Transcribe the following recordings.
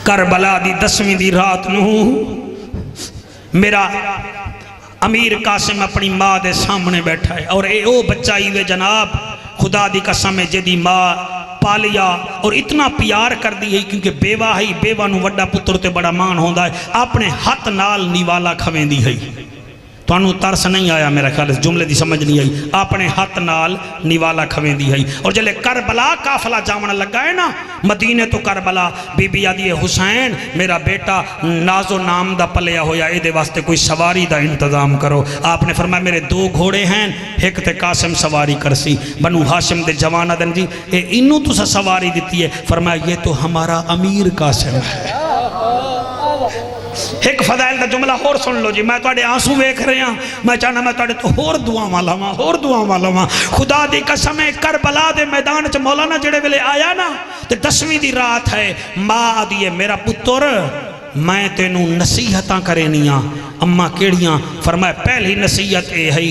کربلا دی 10ویں دی رات نو میرا امیر قاسم اپنی ماں دے سامنے بیٹھا ہے اور اے او بچہ ہی وے جناب خدا دی قسم ہے جدی ماں پالیا اور اتنا پیار کر دی ہے کیونکہ بیوہ ہی بیوہ نو وڈا پتر تے بڑا مان ہوندا ہے اپنے ہاتھ نال نیوالا کھویں دی ہے تو انہوں ترس نہیں آیا میرا خیال اس جملے دی سمجھ نہیں آئی اپنے ہاتھ نال نیوالا کھویں دی ہے اور جلے کربلا کافلہ جامن لگا ہے نا مدینے تو کربلا بی بی آدھی حسین میرا بیٹا ناز و نام دا پلیا ہویا اے دے واسطے کوئی سواری دا انتظام کرو آپ نے فرمایا میرے 2 گھوڑے ہیں ایک تے قاسم سواری کرسی بنو ہاشم دے جوانہ دن جی اے انہوں تو سا سواری دیتی ہے فرمایا یہ تو ہمارا امیر قاسم ہے ایک فضائل دا جملہ اور سن لو جی میں توڑے آنسو ویکھ رہے ہیں میں چاہنا میں توڑے تو اور دعا مالا خدا دی قسم کربلا دے میدان چ مولانا جڑے ویلے آیا نا تے 10ویں دی رات ہے ماں دیئے میرا پتر میں تینوں نصیحتاں کرینیاں اماں کیڑیاں فرمایا پہلی نصیحت اے ہے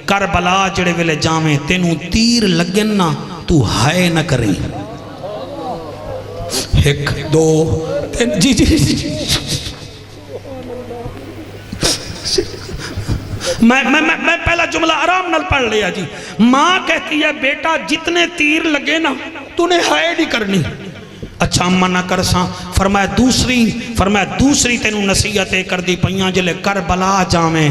کربلا جڑے ویلے جامیں تینوں تیر لگن نا تو ہائے نہ کریں 1 2 3 جی میں پہلا جملہ آرام نال پڑھ لیا جی ماں کہتی ہے بیٹا جتنے تیر لگے نا تو نے ہائے نہیں کرنی اچھا اماں نہ کرساں فرمایا دوسری تینوں نصیحتیں کر دی پئیاں جلے کربلا جامیں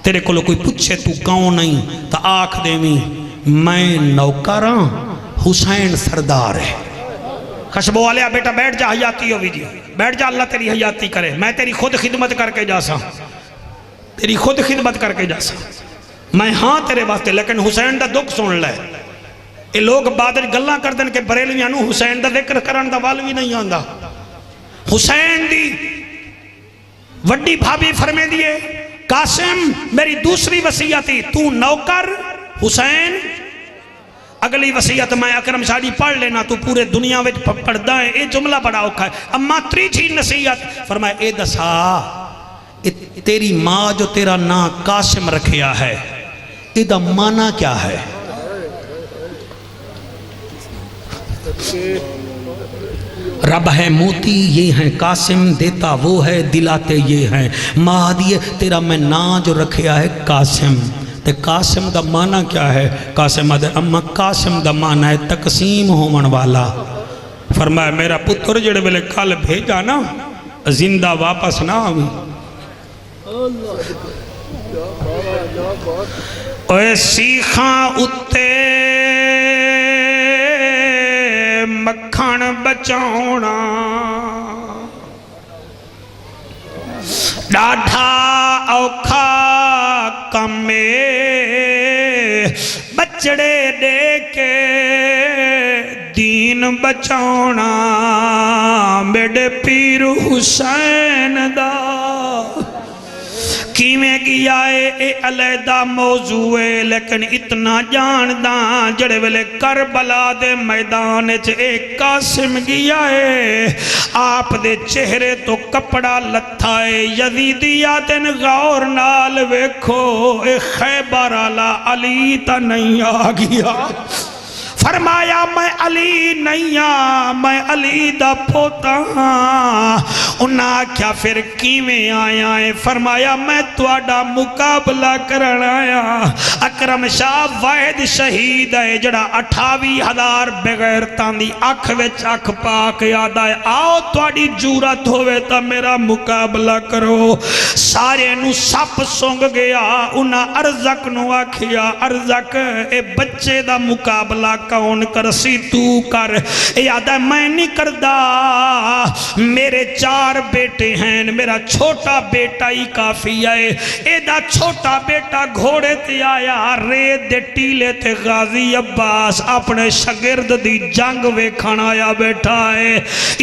تیرے کو کوئی پوچھے تو کون نہیں تا آکھ دیویں میں نوکراں حسین سردار ہے خشبو والیا بیٹا بیٹھ جا حیاتی ہوئی جی بیٹھ جا اللہ تیری حیاتی کرے میں تیری خود خدمت کر کے جاسا میں ہاں تیرے واسطے لیکن حسین دا دکھ سن لے یہ لوگ بادر گلاں کر دیں کہ بریلویاں نو حسین دا ذکر کرن دا والوی نہیں آندا حسین دی وڈی بھابی فرمے دیئے قاسم میری دوسری وصیتی تو نوکر حسین اگلی وصیت میں اکرم شاہی پڑھ لینا تو پورے دنیا میں پڑھ دائیں اے جملہ بڑا اوکھا ہے اما تریجی نصیحت فرمائے اے دسا تیری ماں جو تیرا نا قاسم رکھیا ہے ادھا مانا کیا ہے رب ہے موتی یہ ہیں قاسم دیتا وہ ہے دلاتے یہ ہیں ماں دیئے تیرا میں نا جو رکھیا ہے قاسم تے قاسم دا مانا کیا ہے قاسم آدھے اما قاسم دا مانا ہے تقسیم ہومن والا فرمایا میرا پتر جڑے بلے کل بھیجا نا زندہ واپس نہ آویں اوے سیخاں اتے مکھن بچاؤنا ڈاڈھا اوکھا کمے بچڑے دے کے دین بچاؤنا میرے پیر حسین دا کیویں گیا اے علیحدہ موضوع ہے لیکن اتنا جانداں جڑے ویلے کربلا دے میدان اے قاسم گیا ہے آپ دے چہرے تو کپڑا لتھا ہے یزیدیاتن غور نال ویکھو اے خیبر آلا علی تا نہیں آگیا فرمایا میں علی نہیں میں علی دا پوتا انہاں کیا پھر کیویں آیا ہے فرمایا میں تواڈا مقابلہ کرن آیا اکرم شاہ واحد شہید ہے جڑا 28,000 بغیرتاں دی اکھ وچ اکھ پاک یاد آئے آؤ تواڈی جورت ہوئے تا میرا مقابلہ کرو سارے نو سپ سونگ گیا انہاں ارزق نو آکھیا ارزق اے بچے دا مقابلہ کون کرسی تو کر یاد ہے میں نہیں کردہ میرے 4 بیٹے ہیں میرا چھوٹا بیٹا ہی کافی ہے ایدہ چھوٹا بیٹا گھوڑے تے آیا ریت دے ٹیلے تے غازی عباس اپنے شگرد دی جنگ ویکھن آیا بیٹھا ہے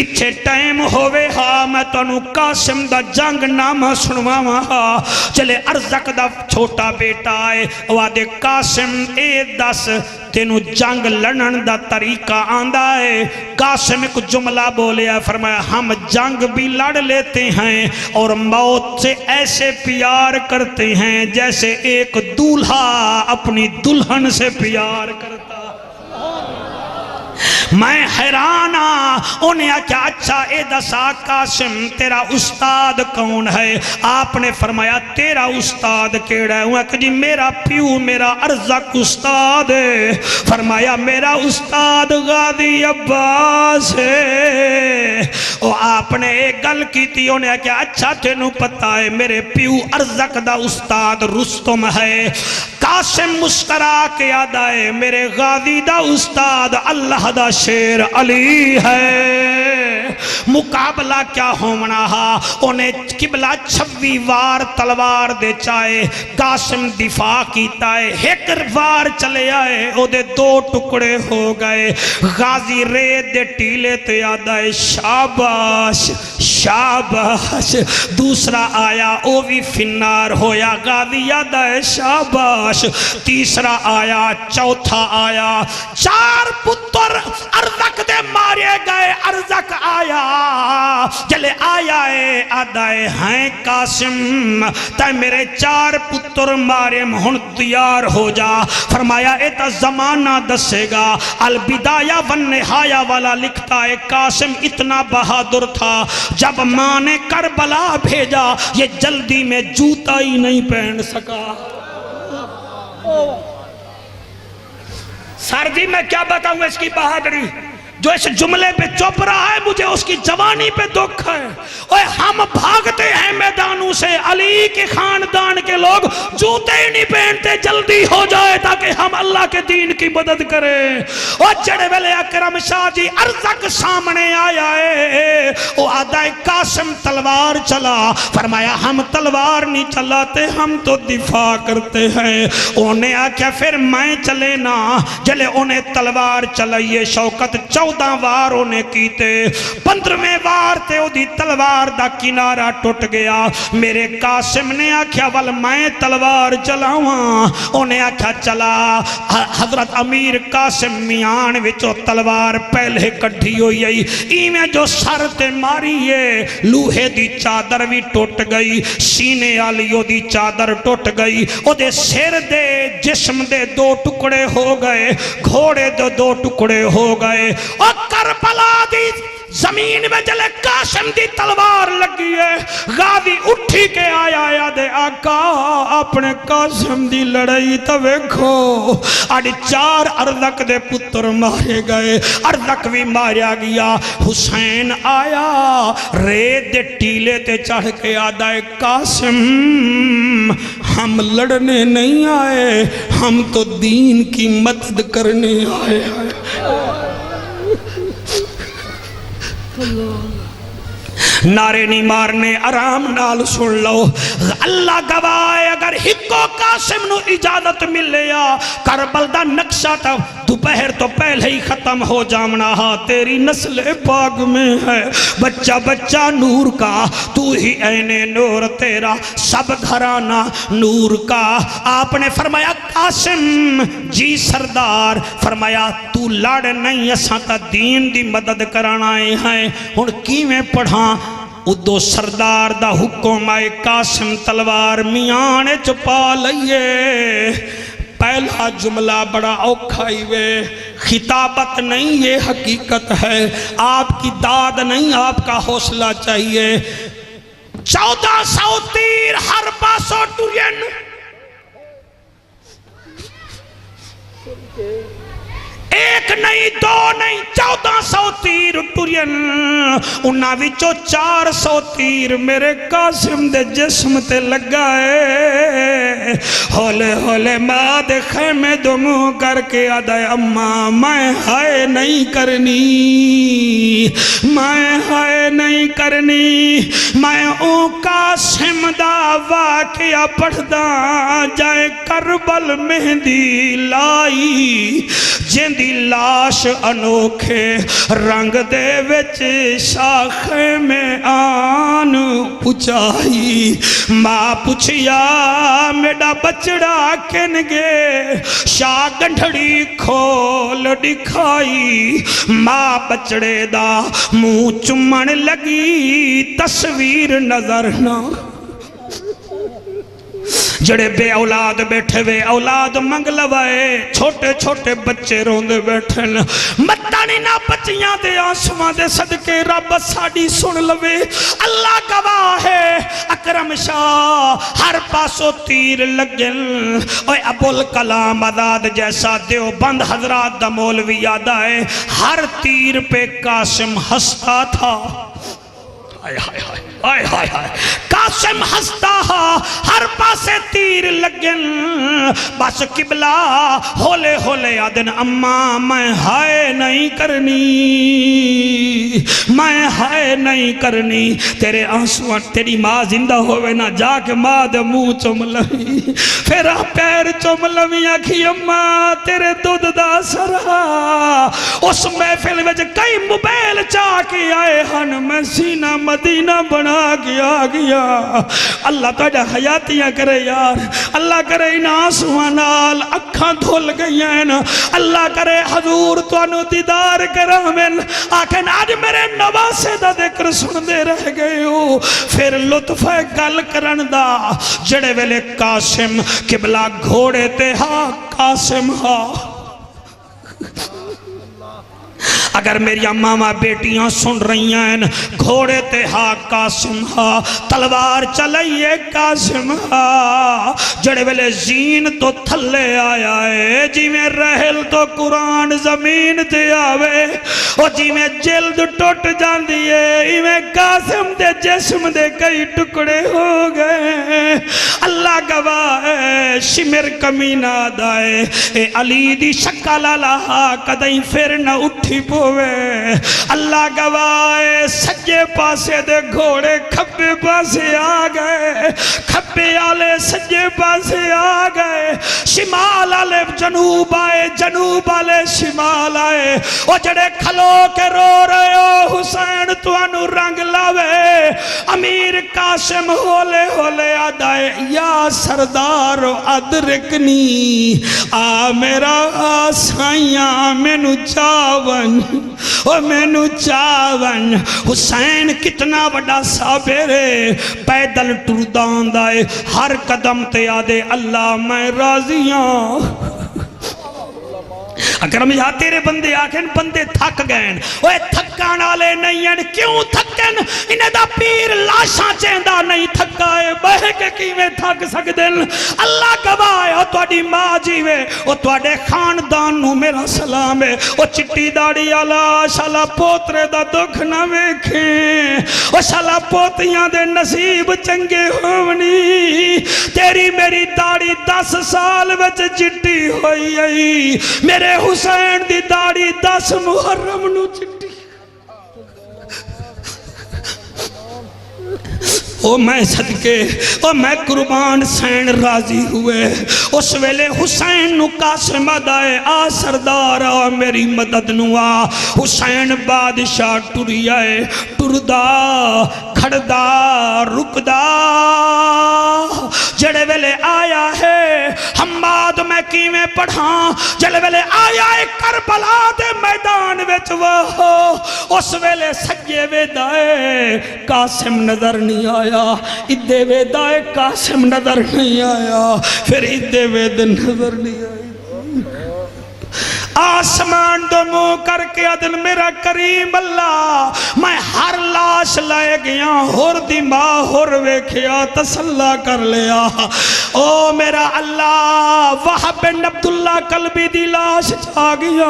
اتھے ٹائم ہوئے ہاں میں تانوں قاسم دا جنگ نامہ سنواں ہاں چلے ارزق دا چھوٹا بیٹا ہے وعدے قاسم اے 10 تینو جنگ لڑن دا طریقہ آندہ ہے قاسم ایک جملہ بولے فرمایا ہم جنگ بھی لڑ لیتے ہیں اور موت سے ایسے پیار کرتے ہیں جیسے ایک دولہا اپنی دلہن سے پیار کرتا میں حیران ہاں انہیں کیا اچھا اے دسا قاسم تیرا استاد کون ہے؟ آپ نے فرمایا تیرا استاد کیڑا ہے؟ وہ کہ جی میرا پیو میرا ارزق استاد ہے۔ فرمایا میرا استاد غازی عباس ہے۔ اور آپ نے ایک گل کی تھی انہیں کیا اچھا تینوں پتا ہے میرے پیو ارزق دا استاد رستم ہے۔ قاسم مسکرا کے یاد آئے میرے غازی دا استاد اللہ دا شیر علی ہے۔ مقابلہ کیا ہونا ہا انہیں قبلہ 26 وار تلوار دے چاہے قاسم دفاع کیتا ہے، ایک وار چلے آئے او دے 2 ٹکڑے ہو گئے۔ غازی ریت دے ٹیلے تے یاد آئے شاباش شاباش، دوسرا آیا او بھی فنار ہویا غازی یاد آئے شاباش، تیسرا آیا چوتھا آیا، 4 پتر ارزق دے مارے گئے۔ ارزق آیا جلے آیا ہے آدھائے ہیں قاسم تے میرے 4 پتر مارے ہن تیار ہو جا۔ فرمایا اے تا زمانہ دسے گا، البدایہ والنہایہ والا لکھتا ہے قاسم اتنا بہادر تھا جب ماں نے کربلا بھیجا یہ جلدی میں جوتا ہی نہیں پہن سکا۔ سر جی میں کیا بتاؤں اس کی بہادری، جو اس جملے پہ چپ رہا ہے مجھے اس کی جوانی پہ دکھ ہے۔ اوہ ہم بھاگتے ہیں میدانوں سے، علی کے خاندان کے لوگ جوتے ہی نہیں پہنتے، جلدی ہو جائے تاکہ ہم اللہ کے دین کی مدد کریں۔ اور جڑے ویلے اکرم شاہ جی ارزق سامنے آیا ہے، وہ آدھا قاسم تلوار چلا۔ فرمایا ہم تلوار نہیں چلاتے، ہم تو دفاع کرتے ہیں۔ انہیں آکھا پھر میں چلے نا، جلے انہیں تلوار چلائیے۔ شوکت 14 وار انہیں کیتے، 15ویں وار تے او دی تلوار دا کنارہ ٹوٹ گیا۔ میرے قاسم نے آکھیا ول میں تلوار چلاواں، انہیں آکھیا چلا۔ حضرت امیر قاسم میان وچو تلوار پہلے کٹھی ہوئی ہے، ایمیں جو سر تے ماری ہے لوہے دی چادر بھی ٹوٹ گئی، سینے آلیو دی چادر ٹوٹ گئی، او دے سر دے جسم دے 2 ٹکڑے ہو گئے، گھوڑے دے 2 ٹکڑے ہو گئے۔ اور کربلا دی زمین میں جلے قاسم دی تلوار لگی ہے۔ غازی اٹھی کے آیا دے آقا اپنے قاسم دی لڑائی تو ویکھو، آڑی 4 ارزق دے پتر مارے گئے، ارزق بھی ماریا گیا۔ حسین آیا ریت دے ٹیلے تے چڑھ کے آدھا قاسم ہم لڑنے نہیں آئے، ہم تو دین کی مدد کرنے آئے ہیں۔ نعرے نہیں مارنے، آرام نال سن لو۔ اللہ گواہ اگر ہکو قاسم نو اجازت ملیا کربل دا نقشہ تا دوپہر تو پہلے ہی ختم ہو جامنا ہا، تیری نسل پاک میں ہے بچہ بچہ نور کا، تو ہی عین نور تیرا سب گھرانہ نور کا۔ آپ نے فرمایا قاسم جی سردار، فرمایا تو لڑ نہیں اساں تا دین دی مدد کرانا ہیں، ہن کیویں پڑھاں؟ ادو سردار دا حکم آئے قاسم تلوار میان چپا لئیے۔ پہلا جملہ بڑا اوکھائی وے، خطابت نہیں یہ حقیقت ہے، آپ کی داد نہیں آپ کا حوصلہ چاہیے۔ 1400 تیر ہر پاسوں ٹرین، ایک نہیں 2 نہیں 1400 تیر ٹرین، انہاں وچوں 400 تیر میرے قاسم دے جسم تے لگا ہے۔ ہولے ہولے ماں دے خیمے دو منہ کر کے آدھا اماں میں ہائے نہیں کرنی، میں ہائے نہیں کرنی، میں او قاسم دا واقعہ پڑھدا جائے کربل مہندی لائی، جن دی لاش انوکھے رنگ دے وچ شاخے میں آن پچائی، ماں پچھیا میڈا بچڑا کن گے، شاہ گنڈھڑی کھول دکھائی، ماں بچڑے دا منہ چمن لگی تصویر نظر نہ جڑے بے اولاد بیٹھے وے اولاد منگ لوائے چھوٹے چھوٹے بچے روندے بیٹھن متانی نہ بچیاں دے آنسواں دے صدقے رب ساڑی سن لوے اللہ گواہ ہے اکرم شاہ ہر پاسو تیر لگن اوے ابوالکلام آزاد جیسا دیوبند حضرات دا مولوی یاد آئے ہر تیر پہ قاسم ہنستا تھا آئے آئے آئے آئے آئے آئے قاسم ہنستا ہر پاسے تیر لگن بس قبلہ ہولے ہولے آدن اماں میں ہائے نہیں کرنی میں ہائے نہیں کرنی تیرے آنسوان تیری ماں زندہ ہوئے نہ جا کے ماں دے منہ چم لوی پھر پیر چم لوی آکھی اماں تیرے دودھ دا سرا اس محفل وچ کئی موبائل چاہ کے آئے ہن میں سینہ مدینہ بنا گیا اللہ تجھا حیاتیاں کرے یار اللہ کرے ان آنسوانال اکھاں دھول گئی ہیں اللہ کرے حضور تو انو دیدار کرامن آکھیں آج میرے نواسے دا ذکر سن دے رہ گئے ہو پھر لطف گل کرن دا جڑے ویلے قاسم قبلہ گھوڑے تے ہاں قاسم ہاں اگر میری امامہ بیٹیاں سن رہی ہیں گھوڑے تے ہاں قاسم ہاں تلوار چلائیے قاسم ہاں جڑے ویلے زین تو تھلے آیا ہے جی میں رہل تو قرآن زمین تے آوے اور جی میں جلد ٹوٹ جان دیئے ہی میں قاسم دے جسم دے کئی ٹکڑے ہو گئے اللہ گواہ ہے شمر کمینہ دائے اے علی دی شکل لہا کدیں پھر نہ اٹھی پوے اللہ گواہ سجے پاسے دے گھوڑے کھبے پاسے آ گئے کھبے آلے سجے پاسے آ گئے شمال آلے جنوب آئے جنوب آلے شمال آئے وہ جڑے کھلو کے رو رہے ہو حسین تو انو رنگ لاوے امیر قاسم ہولے ہولے آدائے یا سردار ادرکنی آ میرا آسائیاں مینو چاون او مینو چاون حسین کتنا بڑا صابرے پیدل ٹردان دائے ہر قدم تے آدے اللہ میں راضیاں اگر ہم یہاں تیرے بندے آکھیں بندے تھک گئن اوہ تھکان آلے نہیں ہیں کیوں تھکن انہیں دا پیر لاشاں چیندہ نہیں تھکائے بہے کے کیویں تھک سکدن اللہ گواہ او توڑی ماں جیوے او توڑے خاندان نو میرا سلام ہے او چٹی داڑی آلا شالا پوترے دا دکھ نہ ویکھیں او شالا پوتیاں دے نصیب چنگے ہونی تیری میری داڑی 10 سال وچ چٹی ہوئی آئی میرے حسین دی داڑی 10 محرم نو چٹی او میں صدقے او میں قربان سین راضی ہوئے اس ویلے حسین نو قاسم آدائے آ سردار آ میری مدد نو آ حسین بادشاہ ٹری آئے ٹردہ کھڑدہ رکدہ جڑے ویلے آیا ہے حماد میں کیویں پڑھاں جڑے ویلے آیا ہے کربلا دے میدان وچ وہ اس ویلے سجے ویدائے قاسم نظر نہیں آیا ادھے ویدائے قاسم نظر نہیں آیا پھر ادھے وید نظر نہیں آئی آسمان دو منہ کر کے عدل میرا کریم اللہ میں ہر لاش لائے گیا ہور دی ماں ہور ویکھیا تسلہ کر لیا او میرا اللہ وحب بن عبداللہ قلبی دی لاش جا گیا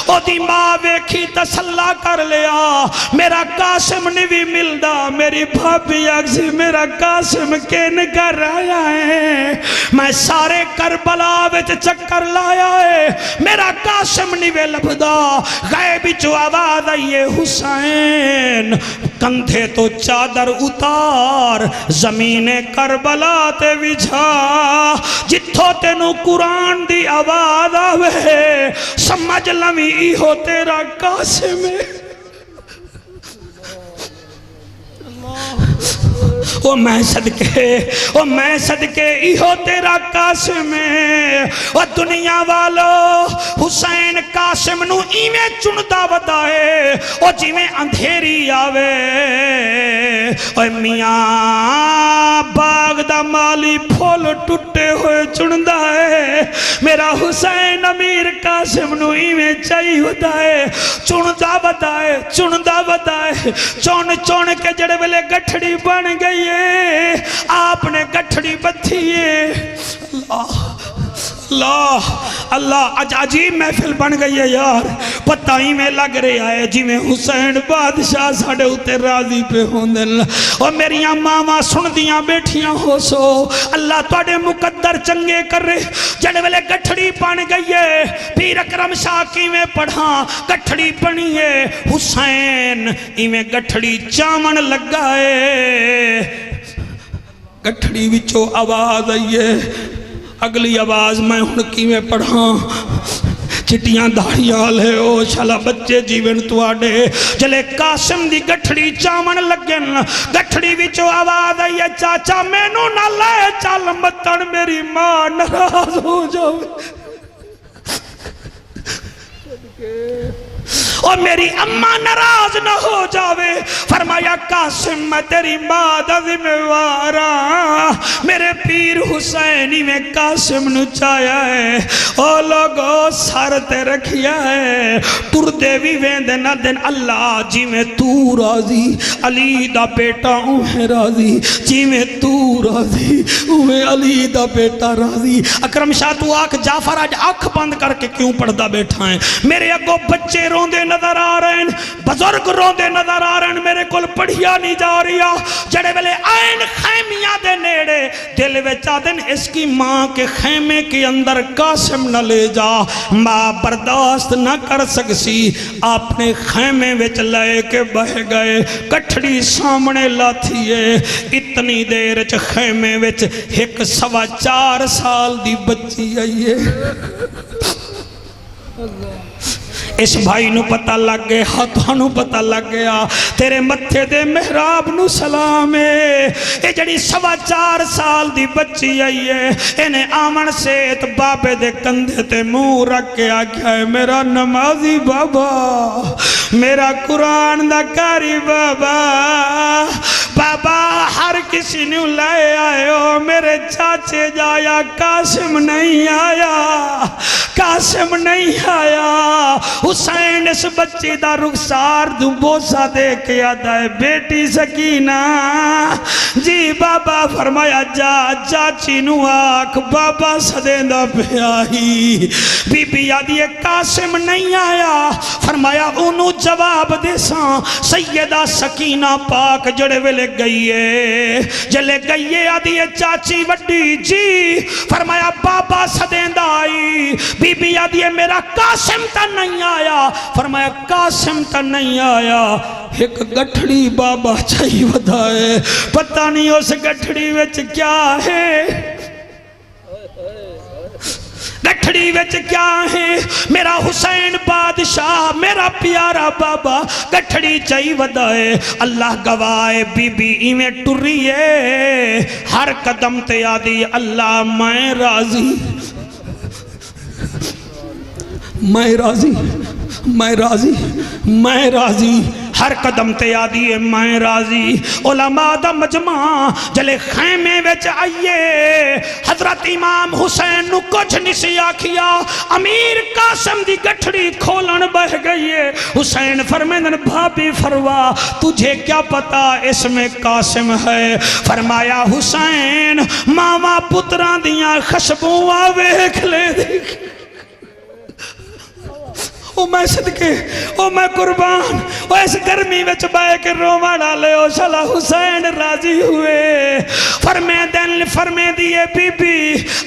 او دی ماں ویکھی تسلہ کر لیا میرا قاسم نے بھی ملدا میری بھابی اگزی میرا قاسم کین کر آیا ہے میں سارے کربلا وچ چکر لایا ہے میرا قاسم نیوے لبدا غیبی جو آواز آئیے حسین کندھے تو چادر اتار زمین کربلا تے وچھا جتھو تینو قرآن دی آواز آوے سمجھ لمی ہو تیرا قاسم ہے او میں صدقے ایہو تیرا قاسم ہے او دنیا والو حسین قاسم نو ایمیں چندہ بدائے او جی میں اندھیری آوے او میاں باغ دا مالی پھول ٹوٹے ہوئے چندا ہے میرا حسین امیر قاسم نو ایویں چاہی ہوتا ہے چندا بتائے چون کے جڑے ویلے گٹھڑی بن گئی ہے آپ نے گٹھڑی بتھی ہے اللہ عجیب محفل بن گئی ہے یار پتہ ہی میں لگ رہا ہے جی میں حسین بادشاہ ساڑھے ہوتے راضی پہ ہوندن اور میری ماما سن دیاں بیٹھیاں ہو سو اللہ توڑے مقدر چنگے کر رہے جڑے والے گٹھڑی بن گئی ہے پیر اکرم شاہ کی میں پڑھاں گٹھڑی بنی ہے حسین ہی میں گٹھڑی چامن لگا ہے گٹھڑی وچو آواز آئی ہے اگلی آواز میں ہنکی میں پڑھاں چٹیاں داڑیاں لے او شالا بچے جیون توڑے جلے قاسم دی گٹھڑی چامن لگن گٹھڑی وچو آواز آئی ہے چاچا میں نو نہ لائے چال متن میری ماں ناراض ہو جاوے اور میری اماں ناراض نہ ہو جاوے فرمایا قاسم میں تیری ماں دا ذمہ میرے پیر حسینی میں قاسم نو چایا ہے او لوگو سر تے رکھیا ہے ٹر دے بھی ویندے نہ دن اللہ جی میں تو راضی علی دا بیٹا اوہ راضی جی میں تو راضی اوہ علی دا بیٹا راضی اکرم شاہ تو آنکھ جعفر آج آنکھ بند کر کے کیوں پڑھدا بیٹھا ہے میرے اگو بچے روندے نظر آ رہے ہیں بزرگ روندے نظر آ رہے ہیں میرے کل پڑھیا نہیں جا رہا جڑے ویلے آئین خیمیاں دے نیڑے دل وچا دن اس کی ماں کے خیمے کے اندر قاسم نہ لے جا ماں برداشت نہ کر سکسی آپ نے خیمے وچ لے کے بہ گئے کٹھڑی سامنے لاتی ہے اتنی دیر چ خیمے وچ 1.25 سال دی بچی آئی ہے اس بھائی نو پتہ لگ گیا ہاتھوں نو پتہ لگ گیا تیرے متھے دے محراب نو سلام ہے اے جڑی 4.25 سال دی بچی آئی ہے انہیں آمن سیت بابے دے کندھے تے منہ رکھ کے آگیا ہے میرا نمازی بابا میرا قرآن دا کاری بابا بابا ہر کسی نے لائے آئے ہو میرے چاچے جایا قاسم نہیں آیا قاسم نہیں آیا حسین اس بچی دا رخسار دو بوسا دے کے آدھا ہے بیٹی سکینہ جی بابا فرمایا جا چاچی نو آکھ بابا سدیندہ پہ آئی بی بی آدھی قاسم نہیں آیا فرمایا انہوں جواب دے ساں سیدہ سکینہ پاک جڑے ویلے گئی ہے جلے گئی ہے آدھی چاچی وڈی جی فرمایا بابا سدیندہ آئی بی بی آدھی میرا قاسم تا نہیں آیا فرمایا قاسم تا نہیں آیا ایک گٹھڑی بابا چاہی ودا ہے پتہ نہیں اس گٹھڑی وچ کیا ہے گٹھڑی وچ کیا ہے میرا حسین بادشاہ میرا پیارا بابا گٹھڑی چاہی ودا ہے اللہ گواہ بی بی ایمیں ٹری ہے ہر قدم تے آدھی اللہ میں راضی میں راضی میں راضی میں راضی ہر قدم تے آدھی ہے میں راضی علماء دا مجمع جلے خیمے وچ آئیے حضرت امام حسین نو کچھ نسی آکھیا امیر قاسم دی گٹھڑی کھولن بہ گئی ہے حسین فرمیدن بھابی فروا تجھے کیا پتا اس میں قاسم ہے فرمایا حسین ماما پتران دیاں خشبوں آویکھ لے دیکھ او میں صدقے او میں قربان او اس گرمی وچ بائے کے رومانا لے او شالا حسین راضی ہوئے فرمے دیئے بی بی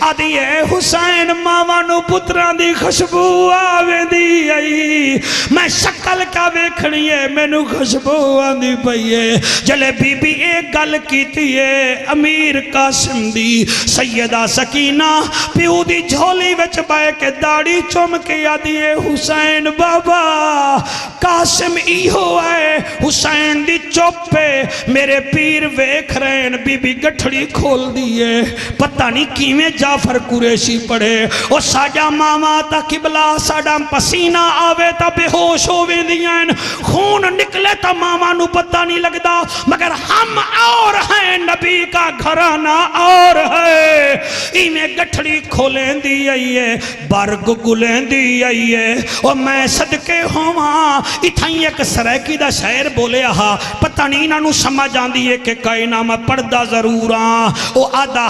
آدھی ہے حسین مامانو پتران دی خشبو آوے دی آئی میں شکل کا ویکھنی ہے میں نو خشبو آندھی پئیے جلے بی بی ایک گل کیتی ہے امیر قاسم دی سیدہ سکینہ پیو دی جھولی وچ بائے کے داڑی چوم کے آدھی ہے حسین حسین بابا قاسم ایہو ہے حسین دی چوپے میرے پیر ویکھ رہے ہیں بی بی گٹھڑی کھول دیئے پتہ نہیں کیویں جعفر قریشی پڑھے او ساڈا ماما تا قبلہ ساڈا پسینہ آوے تا بے ہوش ہوویں دیاں خون نکلے تا ماما نو پتہ نہیں لگدا مگر ہم اور ہیں نبی کا گھرانہ اور ہے ایویں گٹھڑی کھولیں دی آئیے برگ گلیں دی آئیے اور میں صدقے ہواں اتھائیں ایک سریکی دا شعر بولے آہا پتہ نہیں انہوں سمجھ آن دیئے کہ کائنہ میں پردہ ضروراں او آدھا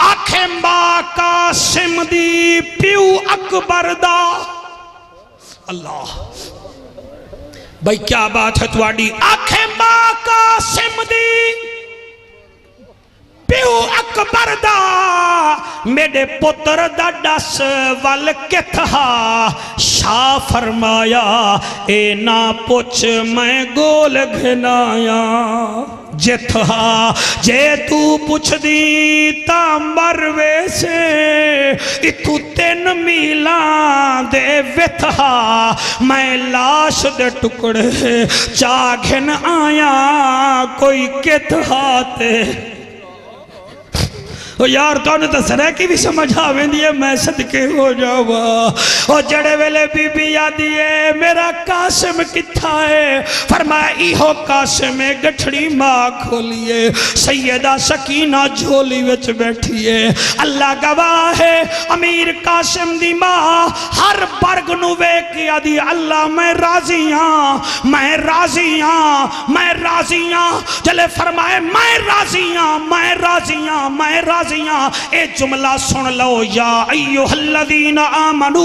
آنکھیں با قاسم دی پیو اکبر دا اللہ بھئی کیا بات ہے تواڈی آنکھیں با قاسم دی پیو اکبر دا میرے پتر دا ڈس وال کتھا شاہ فرمایا اے نا پوچھ میں گول گھنایا جتھا جے تو پوچھ دی تامبروے سے اتھو 3 میلان دے وتھا میں لاش دے ٹکڑے چاگھن آیا کوئی کتھا تے یار تو نے تو سریکی بھی سمجھ آویں دیئے میں صدقے ہو جاوا اور جڑے ویلے بی بی یادیئے میرا قاسم کتھا ہے فرمایا ایہو قاسم گٹھڑی ماں کھولیے سیدہ سکینہ جھولی وچ بیٹھیے اللہ گواہ ہے امیر قاسم دی ماں ہر برگ نو ویک یادی اللہ میں راضیاں میں راضیاں میں راضیاں جلے فرمائے میں راضیاں میں راضیاں میں راضیاں اے جملہ سن لو یا ایوہ الذین آمنو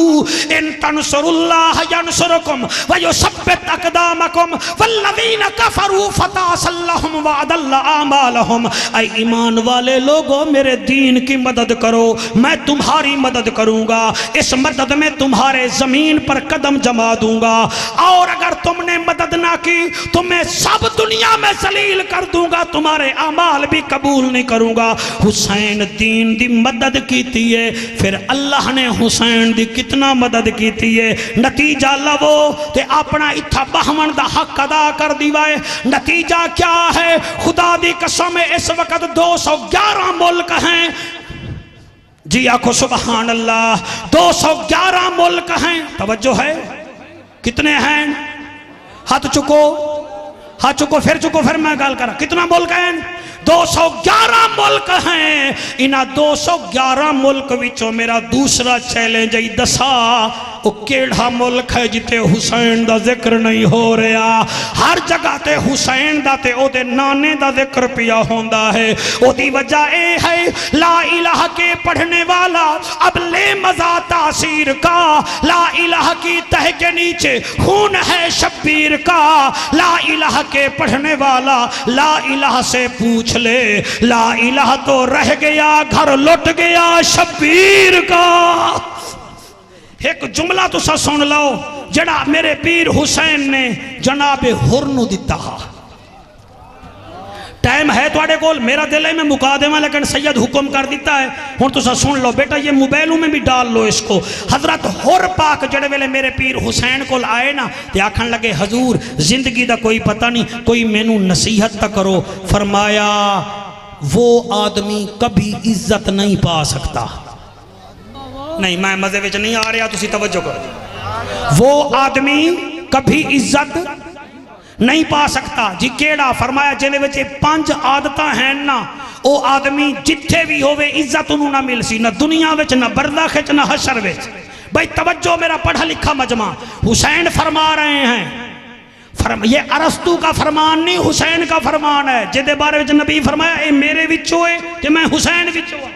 ان تنصر اللہ ینصرکم ویثبت اقدامکم والذین کفروا فتعص لہم وعد اللہ اعمالہم اے ایمان والے لوگوں میرے دین کی مدد کرو میں تمہاری مدد کروں گا اس مدد میں تمہارے زمین پر قدم جما دوں گا اور اگر تم نے مدد نہ کی تو میں سب دنیا میں ذلیل کر دوں گا تمہارے اعمال بھی قبول نہیں کروں گا حسین دین دی مدد کیتی ہے پھر اللہ نے حسین دی کتنا مدد کیتی ہے نتیجہ لو تے اپنا اتھا بہمن دا حق ادا کر دیوائے نتیجہ کیا ہے خدا دی قسم اس وقت 211 ملک ہیں جی آنکھو سبحان اللہ 211 ملک ہیں توجہ ہے کتنے ہیں ہاتھ چکو پھر میں گال کرا کتنا ملک ہیں 211 ملک ہیں انہا 211 ملک وچوں میرا دوسرا چیلنج ہے دسا وہ کیڑا ملک ہے جتے حسین دا ذکر نہیں ہو رہا ہر جگہ تے حسین دا تے او دے نانے دا ذکر پیا ہوندہ ہے او دی وجہ اے ہے لا الہ کے پڑھنے والا اب لے مزہ تاثیر کا لا الہ کی تہ کے نیچے خون ہے شبیر کا لا الہ کے پڑھنے والا لا الہ سے پوچھ لے لا الہ تو رہ گیا گھر لٹ گیا شبیر کا ایک جملہ تو سا سن لو جڑا میرے پیر حسین نے جناب ہرنو دیتا ٹائم ہے تو آڑے کول میرا دل ہے میں مکا دے لیکن سید حکم کر دیتا ہے ہون تو سا سن لو بیٹا یہ موبائلوں میں بھی ڈال لو اس کو حضرت ہر پاک جڑے ویلے میرے پیر حسین کول آئے نا تے آکھن لگے حضور زندگی دا کوئی پتہ نہیں کوئی مینوں نصیحت تا کرو فرمایا وہ آدمی کبھی عزت نہیں پا سکتا نہیں میں مزے وچ نہیں آ رہا تسی توجہ کرو وہ آدمی کبھی عزت نہیں پا سکتا جی کیڑا فرمایا جنہیں وچے 5 عادتاں ہیں نا او آدمی جتھے بھی ہوئے عزت انہوں نہ مل سی نہ دنیا وچ نہ برزخ وچ نہ حشر وچ بھئی توجہ میرا پڑھا لکھا مجمع حسین فرما رہے ہیں یہ ارسطو کا فرمان نہیں حسین کا فرمان ہے جدے بارے وچ نبی فرمایا اے میرے وچوں ہے کہ میں حسین وچوں ہے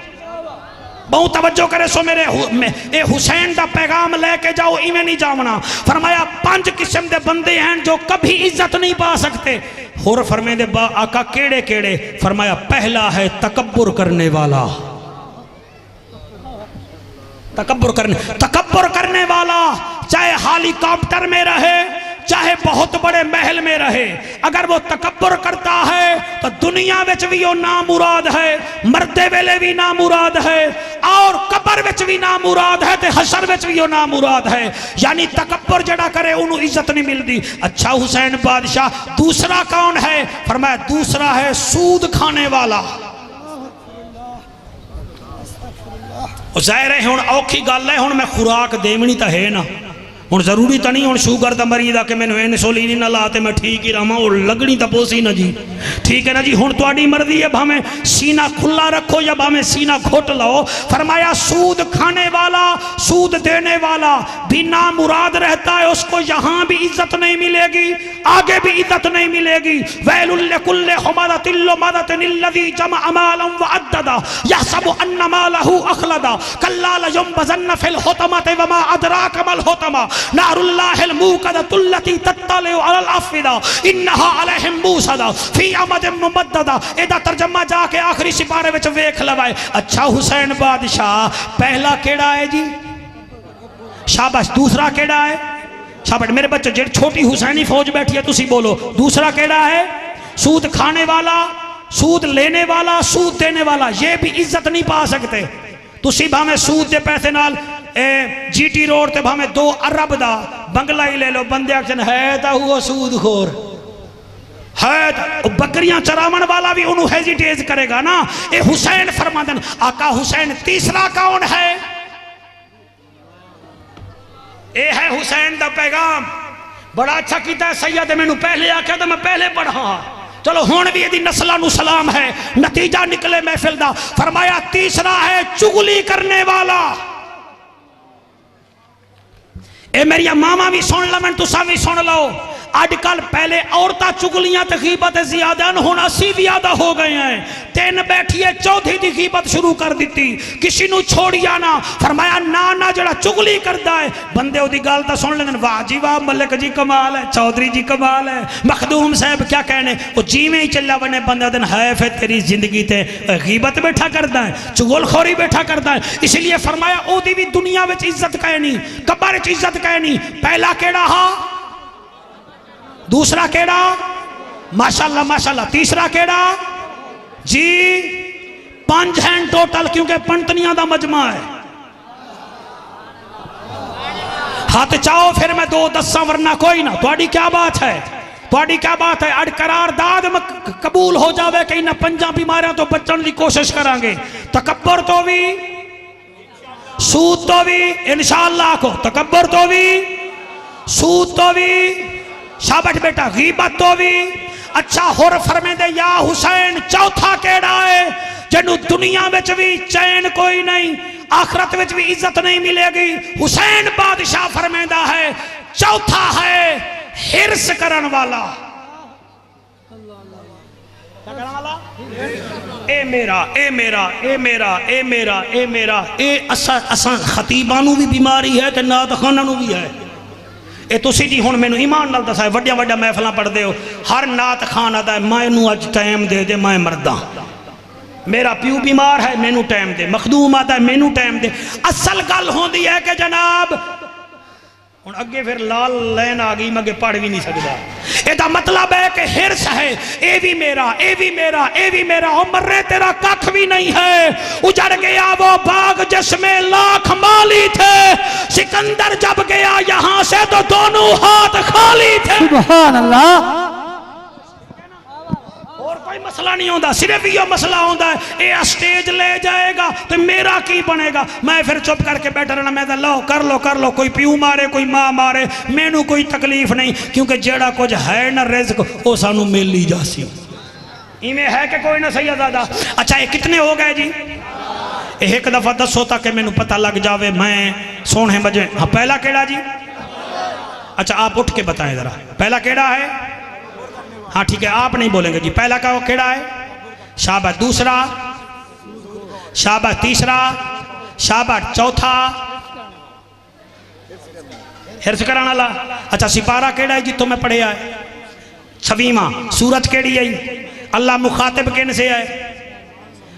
بہت توجہ کرے سو میرے اے حسین دا پیغام لے کے جاؤ ایمیں نہیں جاؤنا فرمایا 5 قسم دے بندے ہیں جو کبھی عزت نہیں پا سکتے اور فرمائے دے با آقا کیڑے کیڑے فرمایا پہلا ہے تکبر کرنے والا تکبر کرنے والا چاہے ہالی کاپٹر میں رہے چاہے بہت بڑے محل میں رہے اگر وہ تکبر کرتا ہے تو دنیا وچ بھی وہ نامراد ہے مردے ویلے بھی نامراد ہے اور اور قبر وچ بھی نامراد ہے تے حشر وچ بھی وہ نامراد ہے، یعنی تکبر جڑا کرے انہوں عزت نہیں ملتی۔ اچھا حسین بادشاہ دوسرا کون ہے؟ فرمایا دوسرا ہے سود کھانے والا۔ ظاہر ہے ہن اوکھی گل ہے، ہن میں خوراک دیونی تا ہے نا، ہن ضروری تا نہیں ہن شوگر دا مریض آ کہ مینوں انسولین نہ لا تے میں ٹھیک ہی رہاں، اور لگنی تا پوسی نا جی، ٹھیک ہے نا جی۔ ہن تہاڈی مرضی ہے، بھاویں سینہ کھلا رکھو یا بھاویں سینہ گھٹ لو۔ فرمایا سود کھانے والا، سود دینے والا بھی نامراد رہتا ہے، اس کو یہاں بھی عزت نہیں ملے گی، آگے بھی عزت نہیں ملے گی۔ ویل لکل حمزۃ لمزۃ الذی جمع مالا وعددا یحسب ان مالہ اخلدا کلا لینبذن فی الحطمۃ وما ادراک ما الحطمہ نار اللہ الموقدۃ التی تطلع علی الافئدہ انہا علیہم موصدہ فی امد ممددہ۔ ایدہ ترجمہ جا کے آخری سپارے وچ ویکھ لوائے۔ اچھا حسین بادشاہ پہلا کیڑا ہے جی؟ شاباش۔ دوسرا کیڑا ہے؟ شاباش میرے بچے، جڑ چھوٹی حسینی فوج بیٹھی ہے تسی بولو دوسرا کیڑا ہے؟ سود کھانے والا، سود لینے والا، سود دینے والا، یہ بھی عزت نہیں پا سکتے۔ تسی بھامیں سود دے پیسے نال جی ٹی روڈ تے بھامیں 2 ارب دا بنگلہ ہی لے لو، بندے اکشن ہے تا ہوا سود خور ہے، بکریاں چراون والا بھی انہوں ہیزیٹیز کرے گا نا۔ اے حسین فرماندن آقا حسین تیسرا کون ہے؟ اے ہے حسین دا پیغام۔ بڑا اچھا کیتا ہے سید میں نو پہلے آکھا تو میں پہلے پڑھا، چلو ہون بھی یہ نسلہ نو سلام ہے، نتیجہ نکلے محفل دا۔ فرمایا تیسرا ہے چغلی کرنے والا۔ اے میری ماما بھی سن لمن تسا بھی سن لو، آج کل پہلے عورتہ چگلیاں تے غیبت زیادہ ہون 80 زیادہ ہو گئے ہیں، 3 بیٹھیے 4تھی دی غیبت شروع کر دیتی، کسی نو چھوڑیا نہ۔ فرمایا نانا جڑا چگلی کردا ہے بندے دی گل تا سن لیندن، واہ جی واہ ملک جی کمال ہے، چودھری جی کمال ہے، مخدوم صاحب کیا کہنے، وہ جیویں ہی چلا بنے بندے دن ہے پھر تیری زندگی تے غیبت بیٹھا کردا ہے، چغل خوری بیٹھا کردا ہے۔ اس لیے فرمایا او دی بھی دنیا وچ عزت کہنی، قبر وچ عزت کہنی۔ پہلا کیڑا ہا؟ دوسرا کیڑا؟ ماشاءاللہ ماشاءاللہ۔ تیسرا کیڑا؟ جی 5 ہیں ٹوٹل، کیونکہ پنتنیاں دا مجمع ہے۔ ہاتھ چاہو پھر میں 2 دساں ورنہ کوئی نہ۔ تواڈی کیا بات ہے؟ تواڈی کیا بات ہے؟ اڑ قرار داد قبول ہو جاوے کہ انہاں 5 بیماریاں تو بچن دی کوشش کران گے۔ تکبر تو بھی، سود تو بھی، انشاءاللہ کو تکبر تو بھی، سود تو بھی، شابٹ بیٹا غیبت تو بھی۔ اچھا ہور فرمے دے یا حسین چوتھا کیڑا ہے جنہوں دنیا وچ بھی چین کوئی نہیں، آخرت وچ بھی عزت نہیں ملے گی؟ حسین بادشاہ فرمیدہ ہے چوتھا ہے حرص کرن والا۔ اے میرا اے میرا اے میرا اے میرا اے میرا اے اساں خطیبانوں بھی بیماری ہے کہ نات خانانوں بھی ہے۔ اے تسی جی ہون میں نو ایمان نال دسائے وڈیا وڈیا محفلاں پڑھ دے ہو، ہر نات خان آتا ہے میں نو اج ٹائم دے دے میں مرداں، میرا پیو بیمار ہے میں نو ٹائم دے، مخدوم آتا ہے میں نو ٹائم دے۔ اصل گل ہون دی ہے کہ جناب ہون اگے پھر لال لین آگئی میں اگے پڑھ بھی نہیں سکتا۔ اے دا مطلب ہے کہ حرص ہے، اے بھی میرا اے بھی میرا اے بھی میرا، عمر تیرا ککھ بھی نہیں ہے۔ اجڑ گیا وہ باغ جس میں لاکھ مالی تھے، سکندر جب گیا یہاں سے تو دونوں ہاتھ خالی تھے۔ سبحان اللہ۔ اور کوئی مسئلہ نہیں ہوندہ، صرف یہ مسئلہ ہوندہ ہے اے اسٹیج لے جائے گا تو میرا کی بنے گا، میں پھر چپ کر کے بیٹھا رہنا، میں لو کر لو، کوئی پیو مارے کوئی ماں مارے، میں نو کوئی تکلیف نہیں، کیونکہ جیڑا کچھ ہے نہ رزق وہ سانو مل لی جاسی۔ ایمیں ہے کہ کوئی نہ سیدادہ۔ اچھا یہ کتنے ہو گئے جی؟ ایک دفعہ دسو تاکہ میں نو پتہ لگ جاوے میں سونے بجے۔ ہاں پہلا کیڑا جی؟ اچھا آپ اٹھ کے بتائیں ذرا پہلا کیڑا ہے؟ ہاں ٹھیک ہے آپ نہیں بولیں گے جی۔ پہلا کیڑا ہے؟ شاباش۔ دوسرا؟ شاباش۔ تیسرا؟ شاباش۔ چوتھا؟ حرص کرن والا۔ اچھا سپارہ کیڑا ہے جی تمہیں پڑھے آئے؟ 26واں۔ سورت کیڑی ہے؟ اللہ مخاطب کن سے ہے؟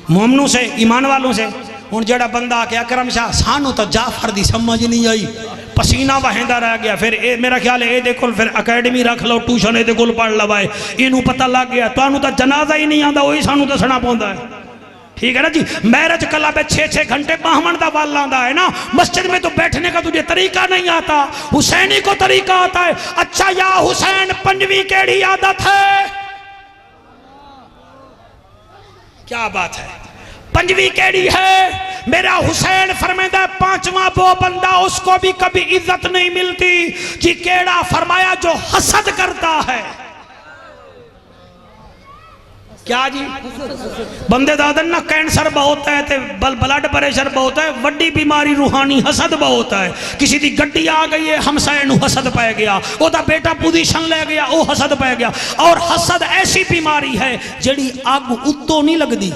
مومنوں سے، ایمان والوں سے۔ ہن جڑا بندہ کہ اکرم شاہ سانو تو جعفر دی سمجھ نہیں آئی، پسینہ وہندہ رہ گیا، پھر میرا خیال ہے اے دیکھو پھر اکیڈمی رکھ لو، ٹیوشن اے دیکھو پڑھ لوائے، اینوں پتہ لگ گیا تو انہوں تو جنازہ ہی نہیں آندا، وہی سانو دسنا پوندا ہے۔ ٹھیک ہے نا جی. میرج کلب ہے 6 گھنٹے باہمن دا وال آندا ہے نا. مسجد میں تو بیٹھنے کا تجھے طریقہ نہیں آتا, حسینی کو طریقہ آتا ہے. اچھا یا حسین پنجویں کیڑی عادت ہے؟ کیا بات ہے, پنجویں کیڑی ہے؟ میرا حسین فرمائدہ ہے پانچواں وہ بندہ اس کو بھی کبھی عزت نہیں ملتی جی کیڑا فرمایا جو حسد کرتا ہے. کیا جی بندے دادن نا کینسر بہت ہے تے بلڈ پریشر بہت ہے, وڈی بیماری روحانی حسد بہت ہے. کسی دی گڈی آ گئی ہے ہمسائے نو حسد پہ گیا, او دا بیٹا پوزیشن لے گیا او حسد پہ گیا. اور حسد ایسی بیماری ہے جڑی آگ اتو نہیں لگ دی.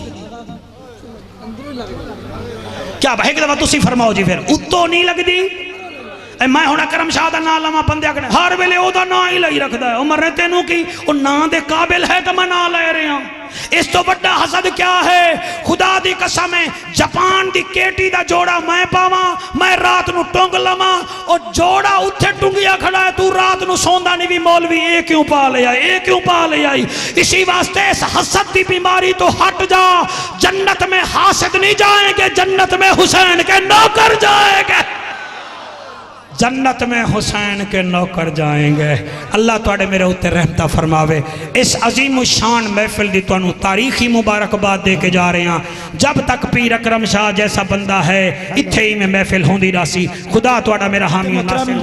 کیا بھائی کہ دفعہ تسی فرماؤ جی پھر اتو نہیں لگ دی. میں ہونا کرم شاہ دا نا لما بندے آگنے ہر ویلے او دا نا ہی لئی رکھدا ہے. عمر نے تینوں کی او نا دے قابل ہے کہ میں نا لے رہے ہیں. اس تو بڑا حسد کیا ہے؟ خدا دی قسم ہے جاپان دی کیٹی دا جوڑا میں پاواں, میں رات نو ٹونگ لواں, اور جوڑا اتھے ٹونگیا کھڑا ہے, تو رات نو سوندا نہیں بھی مولوی اے کیوں پا لے آئی, اے کیوں پا لے آئی. اسی واسطے اس حسد دی بیماری تو ہٹ جا. جنت میں حاسد نہیں جائیں گے, جنت میں حسین کے نوکر جائیں گے. جنت میں حسین کے نوکر جائیں گے. اللہ توڑے میرے ہوتے رحمتہ فرماوے. اس عظیم الشان محفل دی تو انہوں تاریخی مبارکباد دے کے جا رہے ہیں. جب تک پیر اکرم شاہ جیسا بندہ ہے اتھے ہی میں محفل ہوندی راسی. خدا توڑا میرا حامی و ناصر.